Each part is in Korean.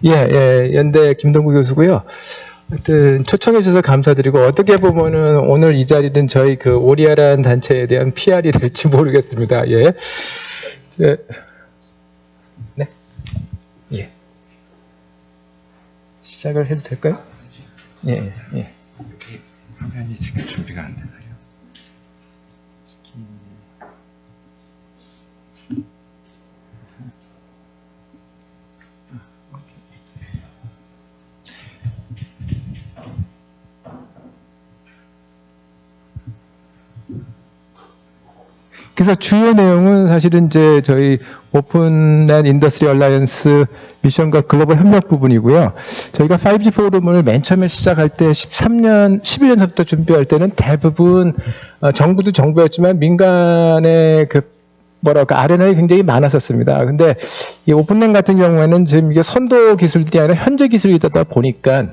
예, 예, 연대 김동구 교수고요. 하여튼 초청해 주셔서 감사드리고, 어떻게 보면은 오늘 이 자리는 저희 그 오리아라는 단체에 대한 PR이 될지 모르겠습니다. 예. 네. 예. 시작을 해도 될까요? 예, 예. 화면이 지금 준비가 안 되나요? 그래서 주요 내용은 사실은 이제 저희 오픈랜 인더스트리 얼라이언스 미션과 글로벌 협력 부분이고요. 저희가 5G 포럼을 맨 처음에 시작할 때 11년서부터 준비할 때는 대부분 정부도 정부였지만 민간의 아레나가 굉장히 많았었습니다. 근데 이 오픈랜 같은 경우에는 지금 이게 선도 기술들이 아니라 현재 기술이다 보니까,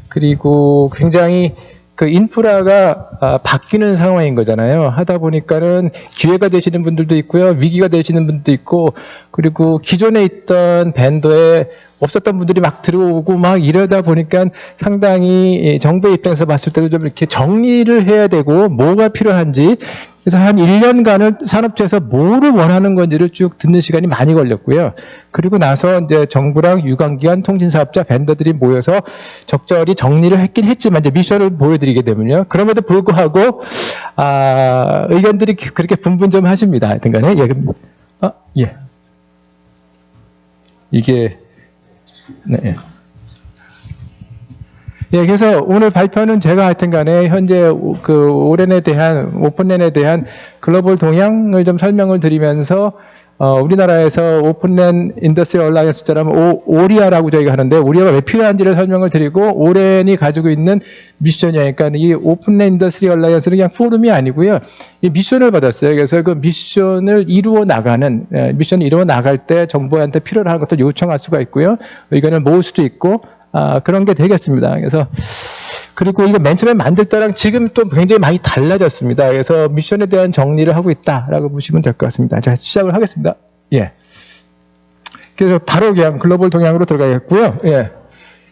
그리고 굉장히 그 인프라가 바뀌는 상황인 거잖아요. 하다 보니까는 기회가 되시는 분들도 있고요, 위기가 되시는 분들도 있고, 그리고 기존에 있던 밴더에 없었던 분들이 막 들어오고 막 이러다 보니까 상당히 정부의 입장에서 봤을 때도 좀 이렇게 정리를 해야 되고, 뭐가 필요한지, 그래서 한 1년간을 산업체에서 뭐를 원하는 건지를 쭉 듣는 시간이 많이 걸렸고요. 그리고 나서 이제 정부랑 유관기관, 통신사업자, 밴더들이 모여서 적절히 정리를 했긴 했지만, 이제 미션을 보여드리게 되면요. 그럼에도 불구하고, 의견들이 그렇게 분분 좀 하십니다. 하여튼 간에. 예. 예. 이게, 네. 예, 그래서 오늘 발표는 제가 하여튼 간에 현재 그 오픈랜에 대한 글로벌 동향을 좀 설명을 드리면서, 우리나라에서 오픈랜 인더스트리 얼라이언스 숫자라면 오리아라고 저희가 하는데, 오리아가 왜 필요한지를 설명을 드리고, 오랜이 가지고 있는 미션이에요. 그러니까 이 오픈랜 인더스트리 얼라이언스는 그냥 포럼이 아니고요. 이 미션을 받았어요. 그래서 그 미션을 이루어 나갈 때 정부한테 필요로 하는 것들 요청할 수가 있고요. 의견을 모을 수도 있고, 그런 게 되겠습니다. 그래서, 그리고 이거 맨 처음에 만들 때랑 지금 또 굉장히 많이 달라졌습니다. 그래서 미션에 대한 정리를 하고 있다라고 보시면 될 것 같습니다. 자, 시작을 하겠습니다. 예. 그래서 바로 그냥 글로벌 동향으로 들어가겠고요. 예.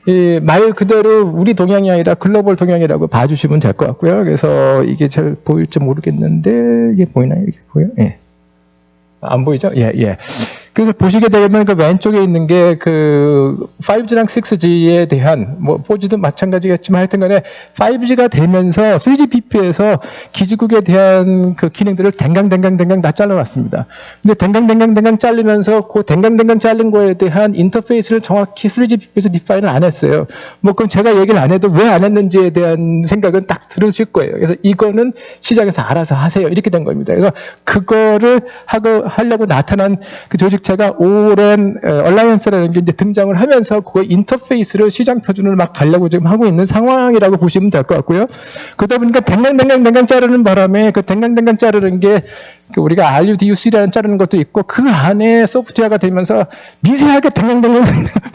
이 말 그대로 우리 동향이 아니라 글로벌 동향이라고 봐주시면 될 것 같고요. 그래서 이게 잘 보일지 모르겠는데, 이게 보이나요? 이게 보여요? 예. 안 보이죠? 예, 예. 그래서 보시게 되면 그 왼쪽에 있는 게 그 5G랑 6G에 대한, 뭐 4G도 마찬가지겠지만 하여튼 간에 5G가 되면서 3GPP에서 기지국에 대한 그 기능들을 댕강 다 잘라놨습니다. 근데 댕강 자르면서 그 댕강 자른 거에 대한 인터페이스를 정확히 3GPP에서 디파인을 안 했어요. 뭐 그건 제가 얘기를 안 해도 왜 안 했는지에 대한 생각은 딱 들으실 거예요. 그래서 이거는 시장에서 알아서 하세요. 이렇게 된 겁니다. 그래서 그거를 하려고 나타난 그 조직 제가 오랜 얼라이언스라는 게 이제 등장을 하면서 그 인터페이스를 시장 표준을 막 가려고 지금 하고 있는 상황이라고 보시면 될 것 같고요. 그러다 보니까 댕강 자르는 바람에 그 댕강 자르는 게 우리가 RUDUC라는 자르는 것도 있고, 그 안에 소프트웨어가 되면서 미세하게 댕강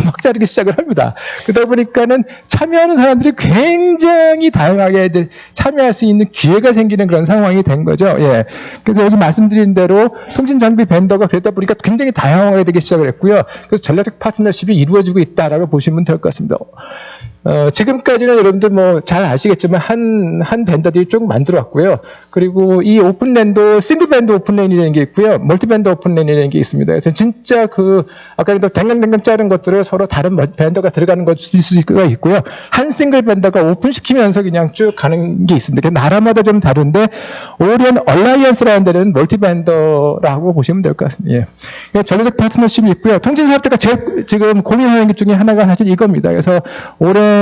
막 자르기 시작을 합니다. 그러다 보니까는 참여하는 사람들이 굉장히 다양하게 이제 참여할 수 있는 기회가 생기는 그런 상황이 된 거죠. 예. 그래서 여기 말씀드린 대로 통신 장비 벤더가 그러다 보니까 굉장히 다양하게 되기 시작을 했고요. 그래서 전략적 파트너십이 이루어지고 있다라고 보시면 될 것 같습니다. 지금까지는 여러분들 뭐 잘 아시겠지만 한 밴더들이 쭉 만들어 왔고요. 그리고 이 오픈랜도 싱글 밴드 오픈랜이라는 게 있고요. 멀티밴드 오픈랜이라는 게 있습니다. 그래서 진짜 아까 댕강 자른 것들을 서로 다른 밴더가 들어가는 것일 수가 있고요. 한 싱글 밴더가 오픈시키면서 그냥 쭉 가는 게 있습니다. 나라마다 좀 다른데, 오리언 얼라이언스라는 데는 멀티밴더라고 보시면 될 것 같습니다. 예. 전략적 파트너십이 있고요. 통신사업자가 지금 고민하는 것 중에 하나가 사실 이겁니다. 그래서 오랜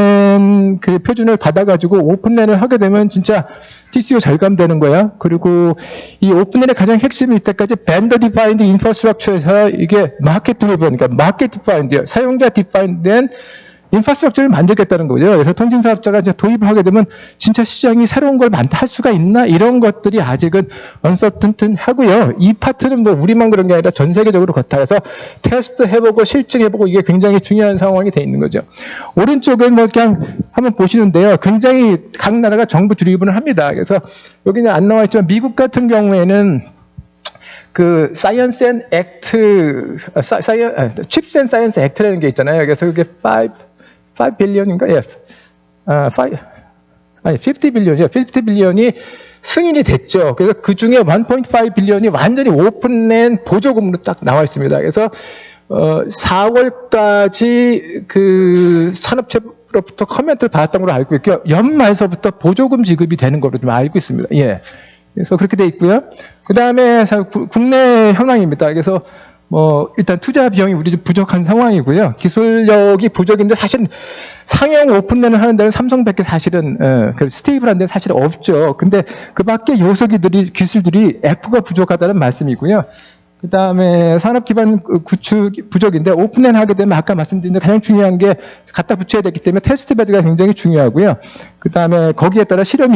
그 표준을 받아가지고 오픈랜을 하게 되면 진짜 TCO 절감되는 거야. 그리고 이 오픈랜의 가장 핵심이 이때까지 밴더 디파인드 인프라스트럭처에서 이게 마켓 드리븐, 그러니까 마켓 디파인드, 사용자 디파인드된 인프라스트럭처를 만들겠다는 거죠. 그래서 통신사업자가 이제 도입을 하게 되면 진짜 시장이 새로운 걸 할 수가 있나? 이런 것들이 아직은 언서튼하고요. 이 파트는 뭐 우리만 그런 게 아니라 전 세계적으로 그렇다. 그래서 테스트 해보고 실증해보고 이게 굉장히 중요한 상황이 돼 있는 거죠. 오른쪽은 뭐 그냥 한번 보시는데요. 굉장히 각 나라가 정부 주립을 합니다. 그래서 여기는 안 나와 있지만 미국 같은 경우에는 그 사이언스 앤 액트, 칩스 앤 사이언스 액트라는 게 있잖아요. 그래서 그게 5 빌리언인가? 예. 50 빌리언이요. 50 빌리언이 승인이 됐죠. 그래서 그 중에 1.5 빌리언이 완전히 오픈랜 보조금으로 딱 나와 있습니다. 그래서 4월까지 그 산업체로부터 커멘트를 받았던 걸로 알고 있고요. 연말서부터 보조금 지급이 되는 걸로 좀 알고 있습니다. 예. 그래서 그렇게 돼 있고요. 그 다음에 국내 현황입니다. 그래서 일단 투자 비용이 우리 좀 부족한 상황이고요. 기술력이 부족인데 사실 상용 오픈랜을 하는 데는 삼성밖에 사실은 스테이블한 데는 사실 없죠. 근데 그 밖에 기술들이 F가 부족하다는 말씀이고요. 그 다음에 산업 기반 구축 부족인데 오픈랜 하게 되면 아까 말씀드린 대로 가장 중요한 게 갖다 붙여야 되기 때문에 테스트 베드가 굉장히 중요하고요. 그 다음에 거기에 따라 실험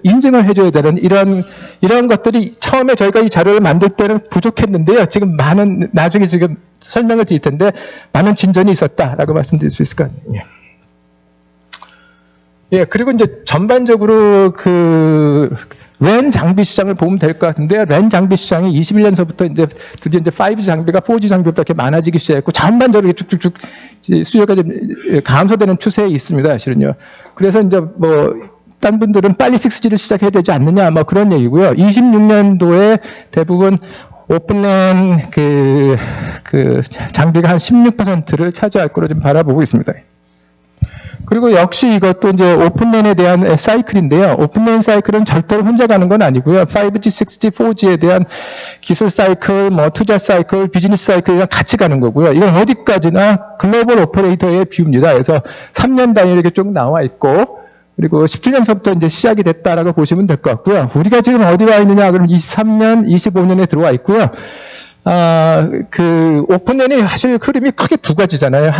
인증을 해줘야 되는 이런 것들이 처음에 저희가 이 자료를 만들 때는 부족했는데요. 지금 나중에 지금 설명을 드릴 텐데 많은 진전이 있었다라고 말씀드릴 수 있을 것 같네요. 예, 그리고 이제 전반적으로 랜 장비 시장을 보면 될 것 같은데요. 랜 장비 시장이 21년서부터 이제 드디어 이제 5G 장비가 4G 장비보다 이렇게 많아지기 시작했고 전반적으로 쭉쭉쭉 수요가 좀 감소되는 추세에 있습니다. 사실은요. 그래서 이제 딴 분들은 빨리 6G를 시작해야 되지 않느냐 그런 얘기고요. 26년도에 대부분 오픈랜 장비가 한 16%를 차지할 거로 좀 바라보고 있습니다. 그리고 역시 이것도 이제 오픈랜에 대한 사이클인데요. 오픈랜 사이클은 절대로 혼자 가는 건 아니고요. 5G, 6G, 4G에 대한 기술 사이클, 투자 사이클, 비즈니스 사이클이랑 같이 가는 거고요. 이건 어디까지나 글로벌 오퍼레이터의 뷰입니다. 그래서 3년 단위로 이렇게 쭉 나와 있고, 그리고 17년서부터 이제 시작이 됐다라고 보시면 될 것 같고요. 우리가 지금 어디 와 있느냐? 그럼 23년, 25년에 들어와 있고요. 오픈랜이 사실 흐름이 크게 두 가지잖아요.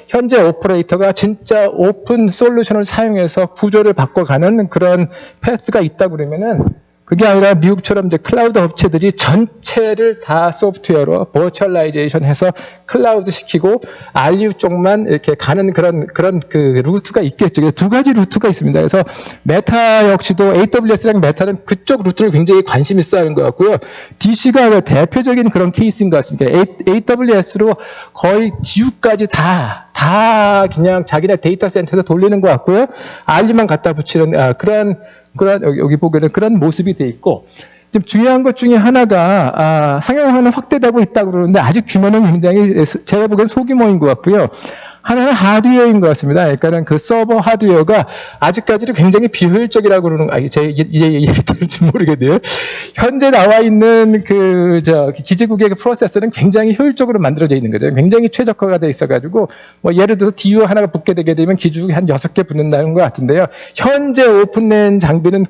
현재 오퍼레이터가 진짜 오픈 솔루션을 사용해서 구조를 바꿔가는 그런 패스가 있다 그러면은 그게 아니라 미국처럼 이제 클라우드 업체들이 전체를 다 소프트웨어로 버추얼라이제이션 해서 클라우드 시키고 RU 쪽만 이렇게 가는 그런 루트가 있겠죠. 두 가지 루트가 있습니다. 그래서 메타 역시도 AWS랑 메타는 그쪽 루트를 굉장히 관심 있어 하는 것 같고요. DC가 대표적인 그런 케이스인 것 같습니다. AWS로 거의 DU까지 다 그냥 자기네 데이터 센터에서 돌리는 것 같고요. RU만 갖다 붙이는 여기 보기에는 그런 모습이 돼 있고, 좀 중요한 것 중에 하나가 상용화는 확대되고 있다고 그러는데 아직 규모는 굉장히 제가 보기엔 소규모인 것 같고요. 하나는 하드웨어인 것 같습니다. 그러니까는 그 서버 하드웨어가 아직까지도 굉장히 비효율적이라고 그러는 이제 얘기 될지 모르겠네요. 현재 나와 있는 기지국의 프로세서는 굉장히 효율적으로 만들어져 있는 거죠. 굉장히 최적화가 돼 있어가지고 예를 들어서 DU 하나가 붙게 되게 되면 기지국이 한 6개 붙는다는 것 같은데요. 현재 오픈랜 장비는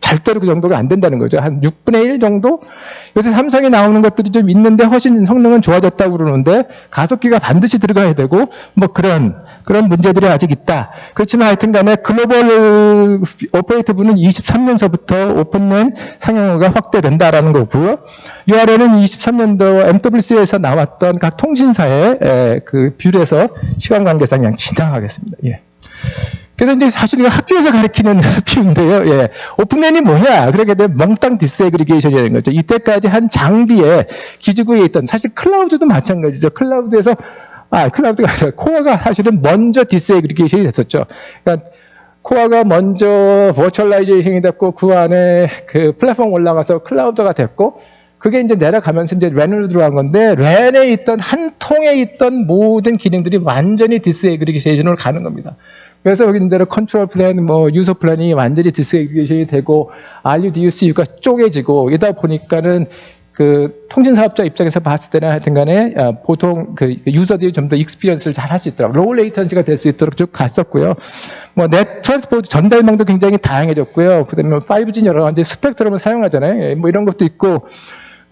절대로 그 정도가 안 된다는 거죠. 한 6분의 1 정도? 요새 삼성이 나오는 것들이 좀 있는데 훨씬 성능은 좋아졌다고 그러는데 가속기가 반드시 들어가야 되고 그런 문제들이 아직 있다. 그렇지만 하여튼 간에 글로벌 오퍼레이터 부는 23년서부터 오픈랜 상용화가 확대된다라는 거고요. 이 아래는 23년도 MWC에서 나왔던 각 통신사의 뷰에서 시간 관계상 그냥 지나가겠습니다. 예. 그래서 이제 사실 이거 학교에서 가르치는 뷰인데요. 예. 오픈랜이 뭐냐? 그렇게 되면 몽땅 디스애그리게이션이라는 거죠. 이때까지 한 장비에 기지국에 있던, 사실 클라우드도 마찬가지죠. 클라우드가 아니라 코어가 사실은 먼저 디스애그리게이션이 됐었죠. 그러니까 코어가 먼저 버추얼라이제이션이 됐고 그 안에 플랫폼 올라가서 클라우드가 됐고 그게 이제 내려가면서 이제 랜으로 들어간 건데 랜에 있던 한 통에 있던 모든 기능들이 완전히 디스애그리게이션으로 가는 겁니다. 그래서 여기 있는 대로 컨트롤 플랜, 유저 플랜이 완전히 디스애그리게이션이 되고 RUDUCU가 쪼개지고 이러다 보니까는 통신 사업자 입장에서 봤을 때는 하여튼 간에 보통 유저들이 좀 더 익스피리언스를 잘 할 수 있도록 로우 레이턴시가 될 수 있도록 쭉 갔었고요. 넷 트랜스포트 전달망도 굉장히 다양해졌고요. 그다음에 5G 여러 가지 스펙트럼을 사용하잖아요. 이런 것도 있고.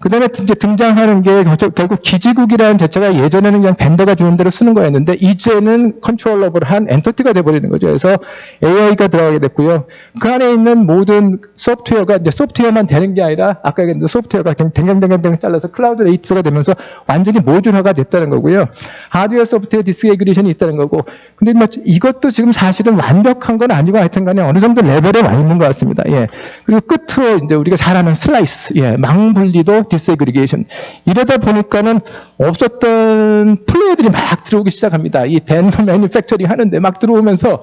그 다음에 이제 등장하는 게 결국 기지국이라는 자체가 예전에는 그냥 벤더가 주는 대로 쓰는 거였는데 이제는 컨트롤러블한 엔터티가 돼버리는 거죠. 그래서 AI가 들어가게 됐고요. 그 안에 있는 모든 소프트웨어가 이제 소프트웨어만 되는 게 아니라 아까 얘기했던 소프트웨어가 그냥 댕댕댕댕 잘라서 클라우드 네이티브가 되면서 완전히 모듈화가 됐다는 거고요. 하드웨어 소프트웨어 디스애그리게이션이 있다는 거고. 근데 이것도 지금 사실은 완벽한 건 아니고 하여튼 간에 어느 정도 레벨에 와 있는 것 같습니다. 예. 그리고 끝으로 이제 우리가 잘 아는 슬라이스, 망분리도 디세그리게이션. 이러다 보니까는 없었던 플레이어들이 막 들어오기 시작합니다. 이 밴더 매니팩처링 하는데 막 들어오면서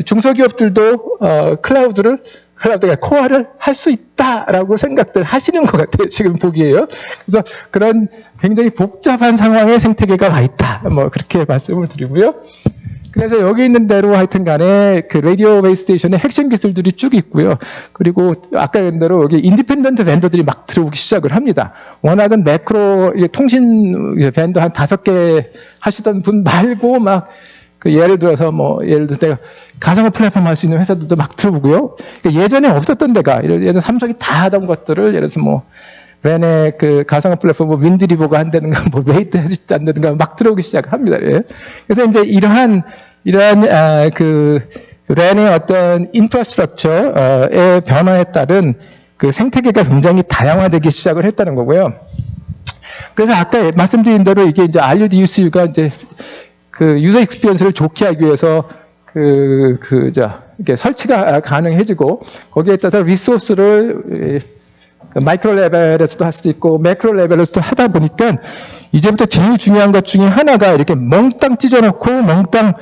중소기업들도 클라우드가 코어를 할 수 있다라고 생각들 하시는 것 같아요. 지금 보기에요. 그래서 그런 굉장히 복잡한 상황에 생태계가 와 있다. 뭐 그렇게 말씀을 드리고요. 그래서 여기 있는 대로 하여튼 간에 그 라디오 베이스 스테이션의 핵심 기술들이 쭉 있고요. 그리고 아까 얘기한 대로 여기 인디펜던트 벤더들이 막 들어오기 시작을 합니다. 워낙은 매크로 통신 벤더 한 5개 하시던 분 말고 막 그 예를 들어서 내가 가상화 플랫폼 할 수 있는 회사들도 막 들어오고요. 그러니까 예전에 없었던 데가 예전 삼성이 다 하던 것들을 예를 들어서 랜의 그 가상화 플랫폼 윈드리버가 한다든가 웨이트 해주지 않다든가 막 들어오기 시작합니다. 예. 그래서 이제 이러한 그 랜의 어떤 인프라스트럭처의 변화에 따른 그 생태계가 굉장히 다양화되기 시작을 했다는 거고요. 그래서 아까 말씀드린 대로 이게 이제 RUDUC가 이제 그 유저 익스피리언스를 좋게 하기 위해서 이렇게 설치가 가능해지고 거기에 따라서 리소스를 마이크로 레벨에서도 할 수도 있고 매크로 레벨에서도 하다 보니까 이제부터 제일 중요한 것 중에 하나가 이렇게 몽땅 찢어놓고 몽땅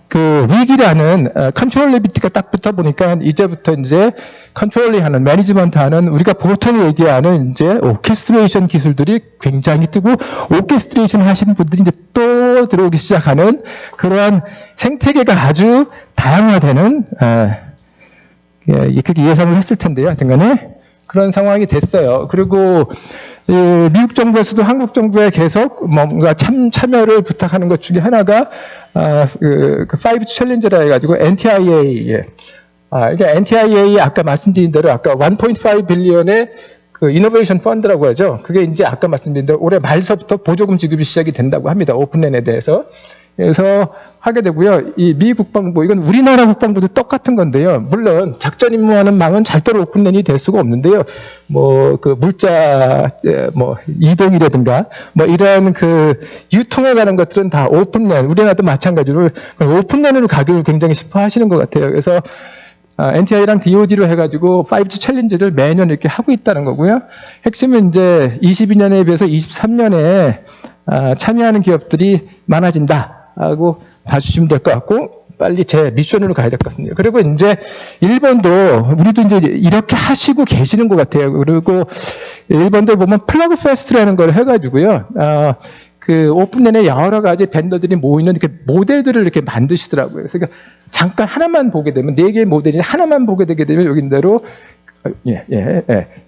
그 위기라는 컨트롤리비티가 딱 붙어 보니까 이제부터 이제 컨트롤링하는 매니지먼트하는 우리가 보통 얘기하는 이제 오케스트레이션 기술들이 굉장히 뜨고 오케스트레이션 하시는 분들이 이제 또 들어오기 시작하는 그러한 생태계가 아주 다양화되는 그렇게 예상을 했을 텐데요. 하여튼간에 그런 상황이 됐어요. 그리고 미국 정부에서도 한국 정부에 계속 뭔가 참여를 부탁하는 것 중에 하나가 그 5G 챌린저라 해가지고 NTIA. 그러니까 NTIA 아까 말씀드린 대로 아까 1.5 빌리언의 그 이노베이션 펀드라고 하죠. 그게 이제 아까 말씀드린 대로 올해 말서부터 보조금 지급이 시작이 된다고 합니다. 오픈랜에 대해서. 그래서 하게 되고요. 이 미 국방부, 이건 우리나라 국방부도 똑같은 건데요. 물론 작전 임무하는 망은 절대로 오픈랜이 될 수가 없는데요. 그 물자 이동이라든가 이런 그 유통에 관한 것들은 다 오픈랜, 우리나라도 마찬가지로 오픈랜으로 가기를 굉장히 싶어하시는 것 같아요. 그래서 NTI랑 DOD로 해가지고 5G 챌린지를 매년 이렇게 하고 있다는 거고요. 핵심은 이제 22년에 비해서 23년에 참여하는 기업들이 많아진다라고 봐주시면 될 것 같고, 빨리 제 미션으로 가야 될 것 같습니다. 그리고 이제 일본도 우리도 이제 이렇게 하시고 계시는 것 같아요. 그리고 일본도 보면 플러그 페스트라는 걸 해가지고요. 그 오픈랜에 여러 가지 벤더들이 모이는 이렇게 모델들을 이렇게 만드시더라고요. 그러니까 잠깐 하나만 보게 되면 4개의 모델이 하나만 보게 되게 되면 여기대로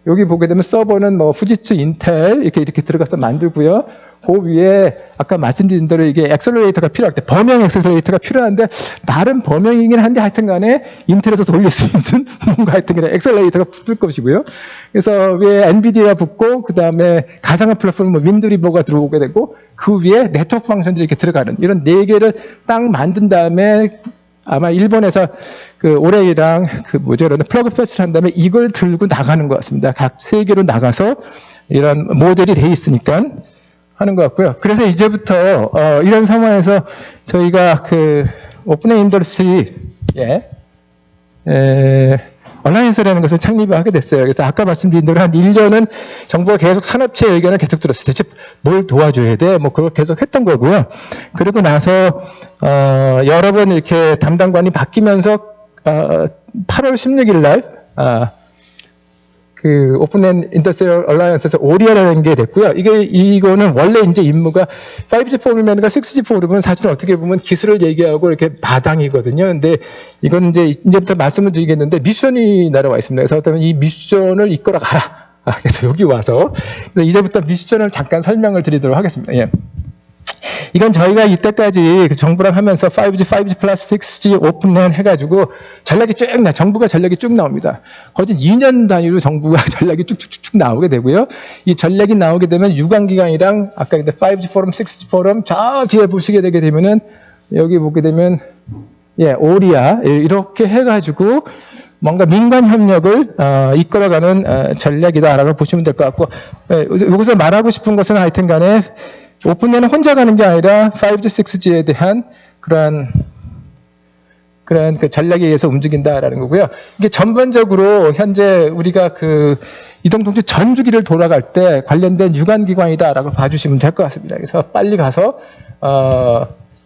여기 보게 되면 서버는 후지츠, 인텔 이렇게 들어가서 만들고요. 그 위에 아까 말씀드린 대로 이게 엑셀러레이터가 필요할 때 범용 엑셀러레이터가 필요한데 나름 범용이긴 한데 하여튼간에 인텔에서 돌릴 수 있는 뭔가 하여튼간에 엑셀러레이터가 붙을 것이고요. 그래서 위에 엔비디아 붙고 그 다음에 가상화 플랫폼 윈드리버가 들어오게 되고 그 위에 네트워크 펑션들이 이렇게 들어가는 이런 4개를 딱 만든 다음에 아마 일본에서 그 올해랑 플러그 페스트를 한 다음에 이걸 들고 나가는 것 같습니다. 각 세계로 나가서 이런 모델이 돼 있으니까 하는 것 같고요. 그래서 이제부터 이런 상황에서 저희가 그 오픈앤 인더스트리 얼라이언스라는 것을 창립을 하게 됐어요. 그래서 아까 말씀드린 대로 한 1년은 정부가 계속 산업체 의견을 계속 들었어요. 대체 뭘 도와줘야 돼? 그걸 계속 했던 거고요. 그리고 나서 여러 번 이렇게 담당관이 바뀌면서 8월 16일 날 그 오픈앤 인더스트리얼 얼라이언스에서 오리아라는 게 됐고요. 이거는 원래 이제 임무가 5G 포럼이나 6G 포럼은 사실 어떻게 보면 기술을 얘기하고 이렇게 마당이거든요. 근데 이건 이제부터 말씀을 드리겠는데 미션이 날아와 있습니다. 그래서 어떤 이 미션을 이끌어 가라. 그래서 여기 와서 이제부터 미션을 잠깐 설명을 드리도록 하겠습니다. 예. 이건 저희가 이때까지 그 정부랑 하면서 5G 플러스 6G 오픈랜 해가지고 전략이 정부가 전략이 쭉 나옵니다. 거진 2년 단위로 정부가 전략이 쭉쭉쭉 나오게 되고요. 이 전략이 나오게 되면 유관기관이랑 아까 5G 포럼, 6G 포럼 저 뒤에 보시게 되게 되면은 여기 보게 되면 오리아 이렇게 해가지고 뭔가 민간 협력을 이끌어가는 전략이다라고 보시면 될 것 같고 여기서 말하고 싶은 것은 하여튼 간에 오픈랜은 혼자 가는 게 아니라 5G, 6G에 대한 그러한 그런 그 전략에 의해서 움직인다라는 거고요. 이게 전반적으로 현재 우리가 그 이동통신 전 주기를 돌아갈 때 관련된 유관기관이다라고 봐주시면 될 것 같습니다. 그래서 빨리 가서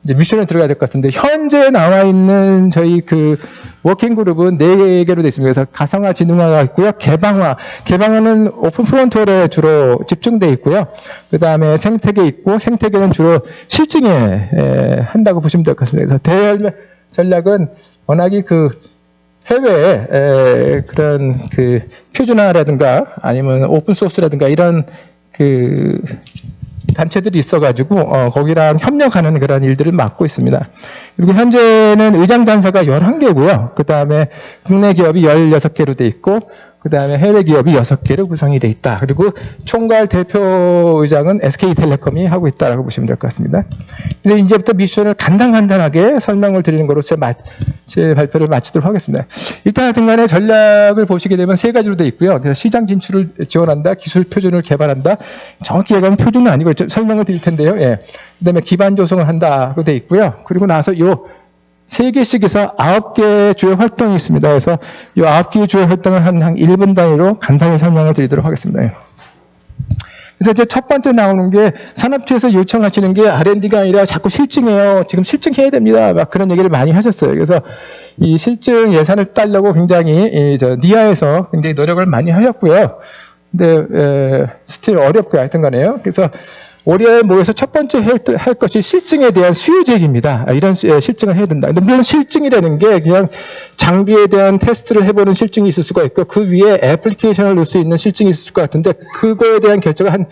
이제 미션에 들어가야 될 것 같은데, 현재 나와 있는 저희 그 워킹 그룹은 4개로 되어 있습니다. 그래서 가상화, 지능화가 있고요. 개방화는 오픈 프론트홀에 주로 집중되어 있고요. 그 다음에 생태계 있고, 생태계는 주로 실증에 한다고 보시면 될 것 같습니다. 그래서 대열 전략은 워낙이 그 해외에 그런 그 표준화라든가 아니면 오픈소스라든가 이런 그 단체들이 있어가지고 거기랑 협력하는 그런 일들을 맡고 있습니다. 그리고 현재는 의장 단사가 11개고요. 그 다음에 국내 기업이 16개로 돼 있고, 그 다음에 해외 기업이 6개로 구성이 돼 있다. 그리고 총괄 대표 의장은 SK텔레콤이 하고 있다라고 보시면 될 것 같습니다. 이제 이제부터 미션을 간단하게 설명을 드리는 거로 제 발표를 마치도록 하겠습니다. 일단 하여튼 간에 전략을 보시게 되면 3가지로 돼 있고요. 그래서 시장 진출을 지원한다, 기술 표준을 개발한다. 정확히 얘기하면 표준은 아니고 좀 설명을 드릴 텐데요. 예. 그 다음에 기반 조성을 한다고 돼 있고요. 그리고 나서 요 3개씩 해서 9개의 주요 활동이 있습니다. 그래서 이 9개의 주요 활동을 한 1분 단위로 간단히 설명을 드리도록 하겠습니다. 그래서 이제 첫 번째 나오는 게 산업체에서 요청하시는 게 R&D가 아니라 자꾸 실증해요. 지금 실증해야 됩니다. 막 그런 얘기를 많이 하셨어요. 그래서 이 실증 예산을 따려고 굉장히 니아에서 굉장히 노력을 많이 하셨고요. 근데 스틸 어렵고요. 하여튼 간에요. 그래서 올해 모여서 첫 번째 할 것이 실증에 대한 수요 제기입니다. 이런 실증을 해야 된다. 근데 물론 실증이라는 게 그냥 장비에 대한 테스트를 해보는 실증이 있을 수가 있고, 그 위에 애플리케이션을 넣을 수 있는 실증이 있을 것 같은데, 그거에 대한 결정을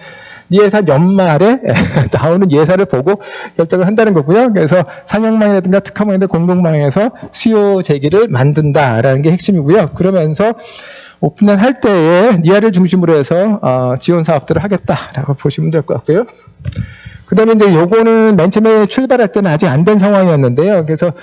예산 연말에 나오는 예산을 보고 결정을 한다는 거고요. 그래서 상용망이라든가 특화망이라든가 공공망에서 수요 제기를 만든다라는 게 핵심이고요. 그러면서 오픈런 할 때에 니아를 중심으로 해서 지원 사업들을 하겠다라고 보시면 될 것 같고요. 그 다음에 이제 요거는 맨 처음에 출발할 때는 아직 안 된 상황이었는데요. 그래서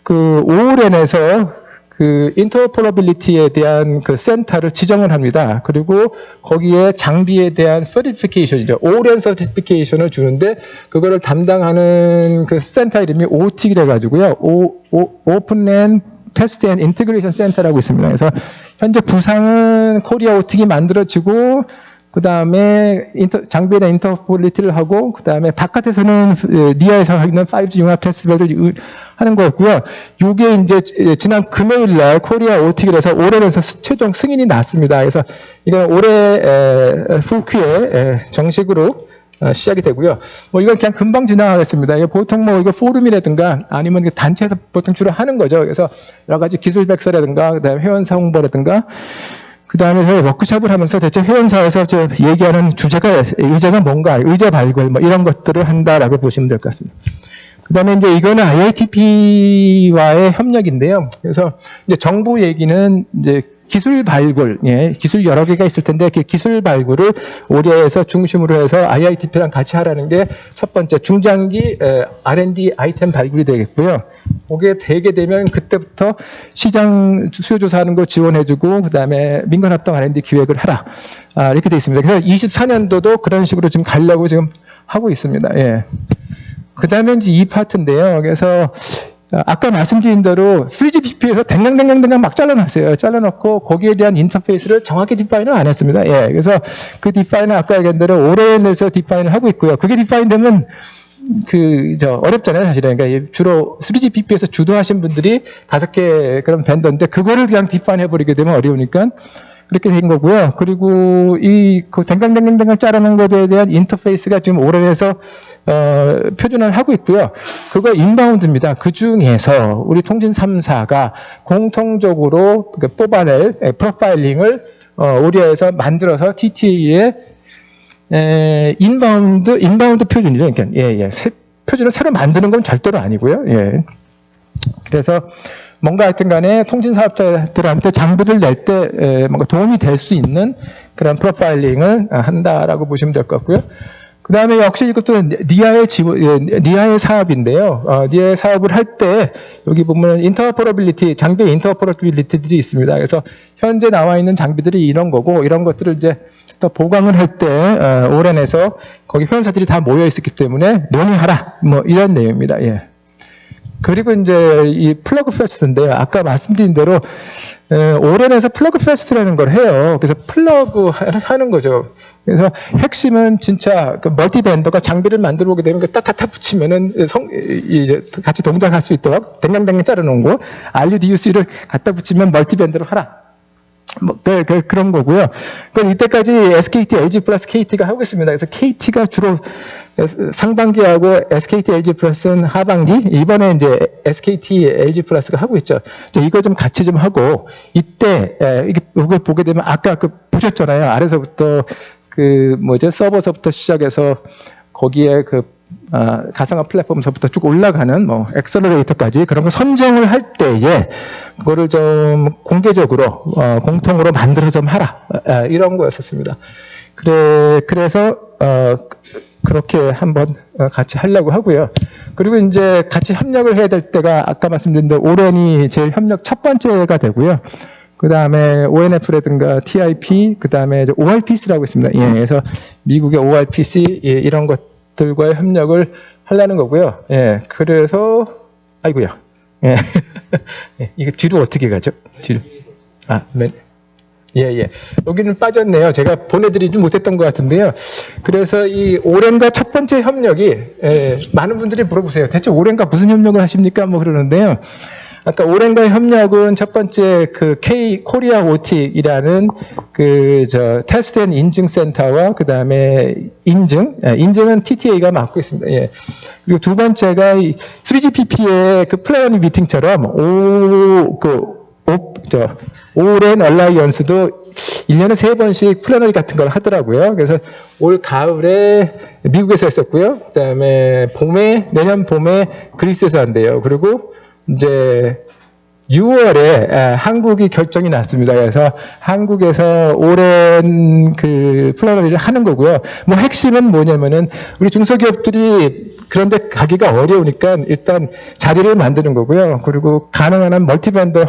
그 ORN에서 그 인터오퍼러빌리티에 대한 그 센터를 지정을 합니다. 그리고 거기에 장비에 대한 서티피케이션이죠. ORN 서티피케이션을 주는데, 그거를 담당하는 그 센터 이름이 OT이라 가지고요. 오픈랜 테스트 앤 인티그레이션 센터라고 있습니다. 그래서 현재 부상은 코리아 오틱이 만들어지고, 그 다음에 장비에 대한 인터오퍼러빌리티를 하고, 그 다음에 바깥에서는 니아에서 하는 5G 융합 테스트를 하는 거였고요. 요게 이제 지난 금요일 날 코리아 오틱에서 올해에서 최종 승인이 났습니다. 그래서 이건 올해 풀큐에 정식으로 시작이 되고요. 뭐 이건 그냥 금방 지나가겠습니다. 이게 보통 뭐 이거 포럼이라든가 아니면 단체에서 보통 주로 하는 거죠. 그래서 여러 가지 기술 백서라든가, 그다음에 회원사 홍보라든가, 그다음에 저희 워크숍을 하면서 대체 회원사에서 얘기하는 의제가 뭔가, 의제 발굴 뭐 이런 것들을 한다라고 보시면 될 것 같습니다. 그다음에 이제 이거는 IITP와의 협력인데요. 그래서 이제 정부 얘기는 이제 기술 발굴, 기술 여러 개가 있을 텐데 그 기술 발굴을 올해에서 중심으로 해서 IITP랑 같이 하라는 게 첫 번째 중장기 R&D 아이템 발굴이 되겠고요. 그게 되게 되면 그때부터 시장 수요 조사하는 거 지원해주고, 그다음에 민간 합동 R&D 기획을 하라, 이렇게 돼 있습니다. 그래서 24년도도 그런 식으로 지금 가려고 지금 하고 있습니다. 예. 그다음에 이제 이 파트인데요. 그래서 아까 말씀드린 대로 3GPP에서 댕강댕강댕강 막 잘라놨어요. 잘라놓고 거기에 대한 인터페이스를 정확히 디파인을 안 했습니다. 예, 그래서 그 디파인은 아까 얘기한 대로 올해에서 디파인을 하고 있고요. 그게 디파인 되면 어렵잖아요, 사실은. 그러니까 주로 3GPP에서 주도하신 분들이 5개 그런 벤더인데, 그거를 그냥 디파인 해버리게 되면 어려우니까 그렇게 된 거고요. 그리고 그 댕강댕강댕강 자르는 것에 대한 인터페이스가 지금 올해에서 표준화를 하고 있고요. 그거 인바운드입니다. 그 중에서 우리 통신 3사가 공통적으로 뽑아낼 프로파일링을 올해에서 만들어서 TTA에 인바운드 표준이죠. 그러니까 표준을 새로 만드는 건 절대로 아니고요. 예. 그래서 뭔가 하여튼 간에 통신 사업자들한테 장비를 낼 때 뭔가 도움이 될 수 있는 그런 프로파일링을 한다라고 보시면 될 것 같고요. 그 다음에 역시 이것도 니아의 사업인데요. 니아의 사업을 할 때 여기 보면 인터오퍼러빌리티, 장비 인터오퍼러빌리티들이 있습니다. 그래서 현재 나와 있는 장비들이 이런 거고, 이런 것들을 이제 또 보강을 할 때 ORN에서 거기 회원사들이 다 모여 있었기 때문에 논의하라, 뭐 이런 내용입니다. 예. 그리고 이제 이 플러그 페스트인데요. 아까 말씀드린 대로 오렌에서 플러그 페스트라는 걸 해요. 그래서 플러그 하는 거죠. 그래서 핵심은 진짜 그 멀티밴더가 장비를 만들어 보게 되면 딱 갖다 붙이면은 이제 같이 동작할 수 있도록 댕강댕강 자르놓은 거 RUDUC를 갖다 붙이면 멀티밴더로 하라. 뭐, 그런 거고요. 그럼 이때까지 SKT, LG 플러스 KT가 하고 있습니다. 그래서 KT가 주로 상반기하고 SKT, LG 플러스는 하반기, 이번에 이제 SKT, LG 플러스가 하고 있죠. 이거 좀 같이 좀 하고, 이때, 이걸 보게 되면 아까 보셨잖아요. 아래서부터 서버서부터 시작해서 거기에 가상화 플랫폼서부터 쭉 올라가는 엑셀러레이터까지 그런 거 선정을 할 때에 그거를 좀 공개적으로 공통으로 만들어 좀 하라 이런 거였었습니다. 그래서 그렇게 한번 같이 하려고 하고요. 그리고 이제 같이 협력을 해야 될 때가 아까 말씀드린 대로 오렌이 제일 협력 첫 번째가 되고요. 그 다음에 ONF라든가 TIP, 그 다음에 ORPC라고 있습니다. 예, 그래서 미국의 ORPC 이런 것들과의 협력을 하려는 거고요. 예, 그래서 아이고야. 예, 이게 뒤로 어떻게 가죠? 뒤로. 예. 여기는 빠졌네요. 제가 보내드리지 못했던 것 같은데요. 그래서 이 오렌과 첫 번째 협력이 많은 분들이 물어보세요. 대체 오렌과 무슨 협력을 하십니까? 뭐 그러는데요. 아까 오렌과의 협력은 첫 번째 코리아 오틱이라는 테스트 앤 인증 센터와 그 다음에 인증은 TTA가 맡고 있습니다. 예. 그리고 두 번째가 3GPP의 플래너리 미팅처럼 오렌 얼라이언스도 1년에 3번씩 플래너리 같은 걸 하더라고요. 그래서 올 가을에 미국에서 했었고요. 그 다음에 내년 봄에 그리스에서 한대요. 그리고 이제 6월에 한국이 결정이 났습니다. 그래서 한국에서 오랜 플래너리를 하는 거고요. 핵심은 뭐냐면은 우리 중소기업들이 그런데 가기가 어려우니까 일단 자리를 만드는 거고요. 그리고 가능한 한 멀티밴더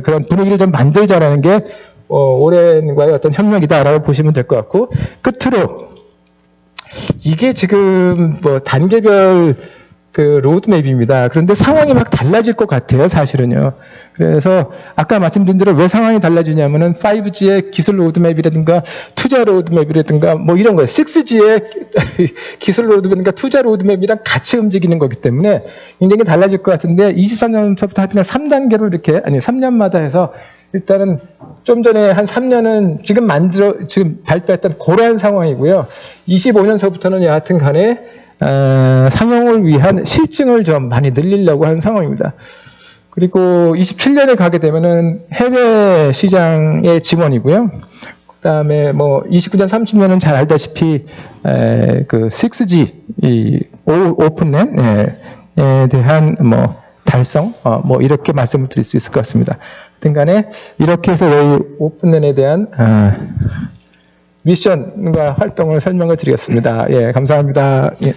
그런 분위기를 좀 만들자라는 게 오랜과의 어떤 협력이다라고 보시면 될 것 같고, 끝으로 이게 지금 단계별 로드맵입니다. 그런데 상황이 막 달라질 것 같아요, 사실은요. 그래서 아까 말씀드린 대로 왜 상황이 달라지냐면은 5G의 기술 로드맵이라든가 투자 로드맵이라든가 이런 거예요. 6G의 기술 로드맵이라든가 투자 로드맵이랑 같이 움직이는 거기 때문에 굉장히 달라질 것 같은데 23년부터 하여튼 3단계로 3년마다 해서 일단은 좀 전에 한 3년은 지금 발표했던 그러한 상황이고요. 25년서부터는 여하튼 간에 상용을 위한 실증을 좀 많이 늘리려고 하는 상황입니다. 그리고 27년에 가게 되면은 해외 시장의 지원이고요. 그 다음에 29년, 30년은 잘 알다시피 6G 오픈넷에 대한 달성 이렇게 말씀을 드릴 수 있을 것 같습니다. 하여튼 간에 이렇게 해서 이 오픈넷에 대한 미션과 활동을 설명을 드리겠습니다. 예, 감사합니다. 예.